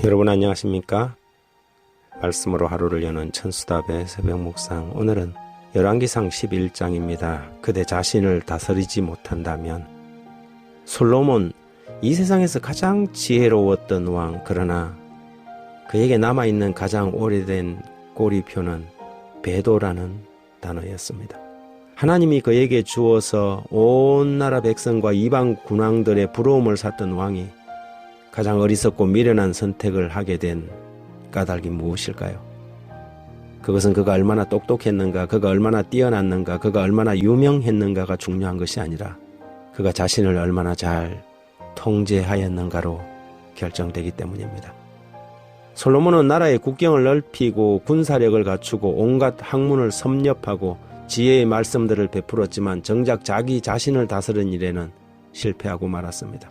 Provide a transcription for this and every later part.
여러분 안녕하십니까? 말씀으로 하루를 여는 천수답의 새벽 묵상, 오늘은 열왕기상 11장입니다. 그대 자신을 다스리지 못한다면. 솔로몬, 이 세상에서 가장 지혜로웠던 왕, 그러나 그에게 남아있는 가장 오래된 꼬리표는 배도라는 단어였습니다. 하나님이 그에게 주어서 온 나라 백성과 이방 군왕들의 부러움을 샀던 왕이 가장 어리석고 미련한 선택을 하게 된 까닭이 무엇일까요? 그것은 그가 얼마나 똑똑했는가, 그가 얼마나 뛰어났는가, 그가 얼마나 유명했는가가 중요한 것이 아니라 그가 자신을 얼마나 잘 통제하였는가로 결정되기 때문입니다. 솔로몬은 나라의 국경을 넓히고 군사력을 갖추고 온갖 학문을 섭렵하고 지혜의 말씀들을 베풀었지만 정작 자기 자신을 다스린 일에는 실패하고 말았습니다.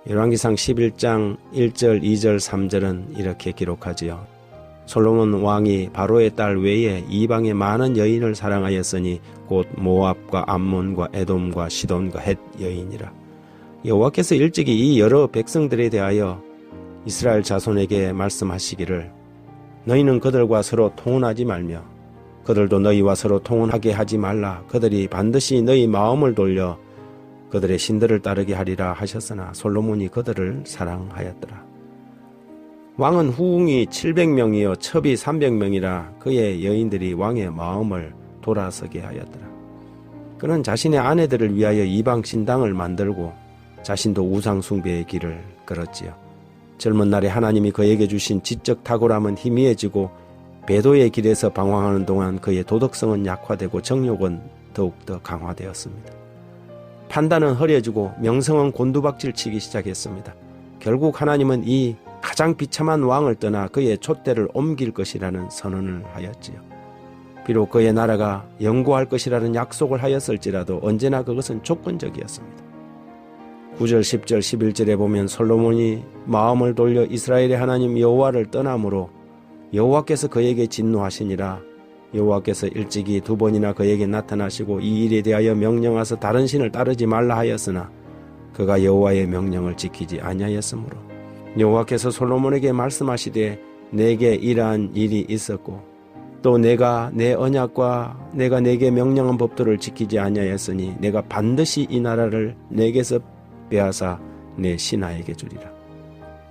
열왕기상 11장 1절, 2절, 3절은 이렇게 기록하지요. 솔로몬 왕이 바로의 딸 외에 이방의 많은 여인을 사랑하였으니 곧 모압과 암몬과 에돔과 시돈과 헷 여인이라. 여호와께서 일찍이 이 여러 백성들에 대하여 이스라엘 자손에게 말씀하시기를 너희는 그들과 서로 통혼하지 말며 그들도 너희와 서로 통혼하게 하지 말라. 그들이 반드시 너희 마음을 돌려 그들의 신들을 따르게 하리라 하셨으나 솔로몬이 그들을 사랑하였더라. 왕은 후궁이 700명이요 첩이 300명이라 그의 여인들이 왕의 마음을 돌아서게 하였더라. 그는 자신의 아내들을 위하여 이방 신당을 만들고 자신도 우상 숭배의 길을 걸었지요. 젊은 날에 하나님이 그에게 주신 지적 탁월함은 희미해지고 배도의 길에서 방황하는 동안 그의 도덕성은 약화되고 정욕은 더욱더 강화되었습니다. 판단은 흐려지고 명성은 곤두박질 치기 시작했습니다. 결국 하나님은 이 가장 비참한 왕을 떠나 그의 촛대를 옮길 것이라는 선언을 하였지요. 비록 그의 나라가 영구할 것이라는 약속을 하였을지라도 언제나 그것은 조건적이었습니다. 9절, 10절, 11절에 보면 솔로몬이 마음을 돌려 이스라엘의 하나님 여호와를 떠남으로 여호와께서 그에게 진노하시니라. 여호와께서 일찍이 2번이나 그에게 나타나시고 이 일에 대하여 명령하사 다른 신을 따르지 말라 하였으나 그가 여호와의 명령을 지키지 아니하였으므로 여호와께서 솔로몬에게 말씀하시되 내게 이러한 일이 있었고 또 내가 내 언약과 내가 내게 명령한 법도를 지키지 아니하였으니 내가 반드시 이 나라를 내게서 빼앗아 내 신하에게 주리라.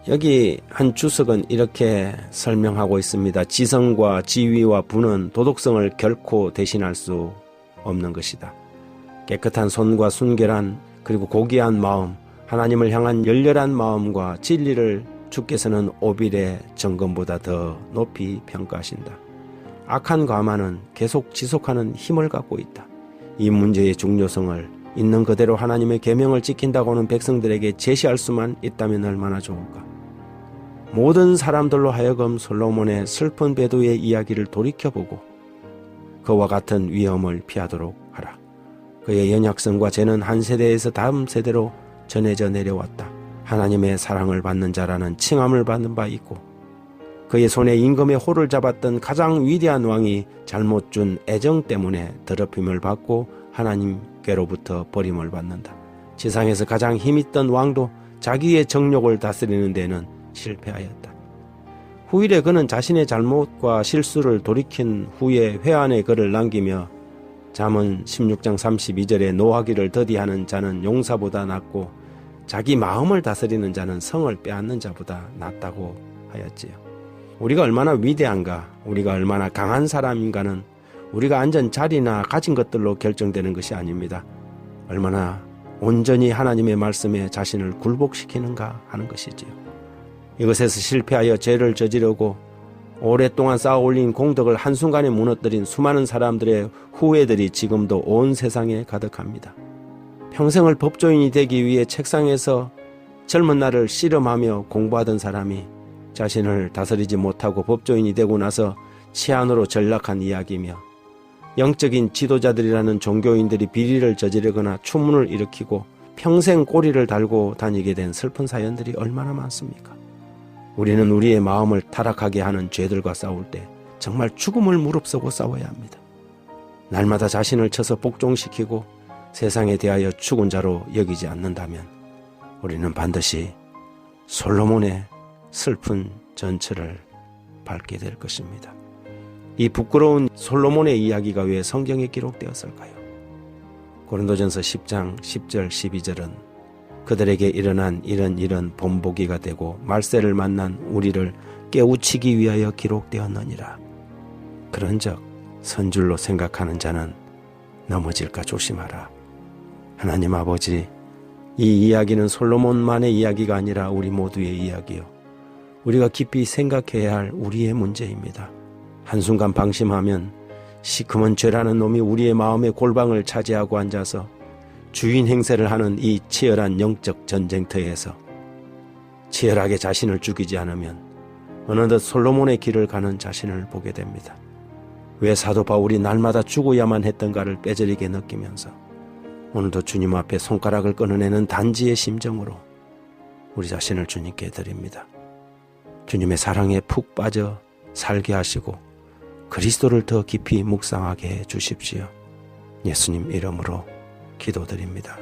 여기 한 주석은 이렇게 설명하고 있습니다. 지성과 지위와 부는 도덕성을 결코 대신할 수 없는 것이다. 깨끗한 손과 순결한 그리고 고귀한 마음, 하나님을 향한 열렬한 마음과 진리를 주께서는 오빌의 정금보다 더 높이 평가하신다. 악한 과만은 계속 지속하는 힘을 갖고 있다. 이 문제의 중요성을 있는 그대로 하나님의 계명을 지킨다고 하는 백성들에게 제시할 수만 있다면 얼마나 좋을까. 모든 사람들로 하여금 솔로몬의 슬픈 배도의 이야기를 돌이켜보고 그와 같은 위험을 피하도록 하라. 그의 연약성과 죄는 한 세대에서 다음 세대로 전해져 내려왔다. 하나님의 사랑을 받는 자라는 칭함을 받는 바 있고 그의 손에 임금의 호를 잡았던 가장 위대한 왕이 잘못 준 애정 때문에 더럽힘을 받고 하나님께로부터 버림을 받는다. 지상에서 가장 힘있던 왕도 자기의 정욕을 다스리는 데는 실패하였다. 후일에 그는 자신의 잘못과 실수를 돌이킨 후에 회한의 글을 남기며 잠언 16장 32절에 노하기를 더디하는 자는 용사보다 낫고 자기 마음을 다스리는 자는 성을 빼앗는 자보다 낫다고 하였지요. 우리가 얼마나 위대한가, 우리가 얼마나 강한 사람인가는 우리가 앉은 자리나 가진 것들로 결정되는 것이 아닙니다. 얼마나 온전히 하나님의 말씀에 자신을 굴복시키는가 하는 것이지요. 이것에서 실패하여 죄를 저지르고 오랫동안 쌓아올린 공덕을 한순간에 무너뜨린 수많은 사람들의 후예들이 지금도 온 세상에 가득합니다. 평생을 법조인이 되기 위해 책상에서 젊은 날을 씨름하며 공부하던 사람이 자신을 다스리지 못하고 법조인이 되고 나서 치안으로 전락한 이야기며 영적인 지도자들이라는 종교인들이 비리를 저지르거나 추문을 일으키고 평생 꼬리를 달고 다니게 된 슬픈 사연들이 얼마나 많습니까? 우리는 우리의 마음을 타락하게 하는 죄들과 싸울 때 정말 죽음을 무릅쓰고 싸워야 합니다. 날마다 자신을 쳐서 복종시키고 세상에 대하여 죽은 자로 여기지 않는다면 우리는 반드시 솔로몬의 슬픈 전철을 밟게 될 것입니다. 이 부끄러운 솔로몬의 이야기가 왜 성경에 기록되었을까요? 고린도전서 10장 10절 12절은 그들에게 일어난 이런 본보기가 되고 말세를 만난 우리를 깨우치기 위하여 기록되었느니라. 그런즉 선줄로 생각하는 자는 넘어질까 조심하라. 하나님 아버지, 이 이야기는 솔로몬만의 이야기가 아니라 우리 모두의 이야기요, 우리가 깊이 생각해야 할 우리의 문제입니다. 한순간 방심하면 시커먼 죄라는 놈이 우리의 마음의 골방을 차지하고 앉아서 주인 행세를 하는 이 치열한 영적 전쟁터에서 치열하게 자신을 죽이지 않으면 어느덧 솔로몬의 길을 가는 자신을 보게 됩니다. 왜 사도 바울이 날마다 죽어야만 했던가를 뼈저리게 느끼면서 오늘도 주님 앞에 손가락을 끊어내는 단지의 심정으로 우리 자신을 주님께 드립니다. 주님의 사랑에 푹 빠져 살게 하시고 그리스도를 더 깊이 묵상하게 해 주십시오. 예수님 이름으로 기도드립니다.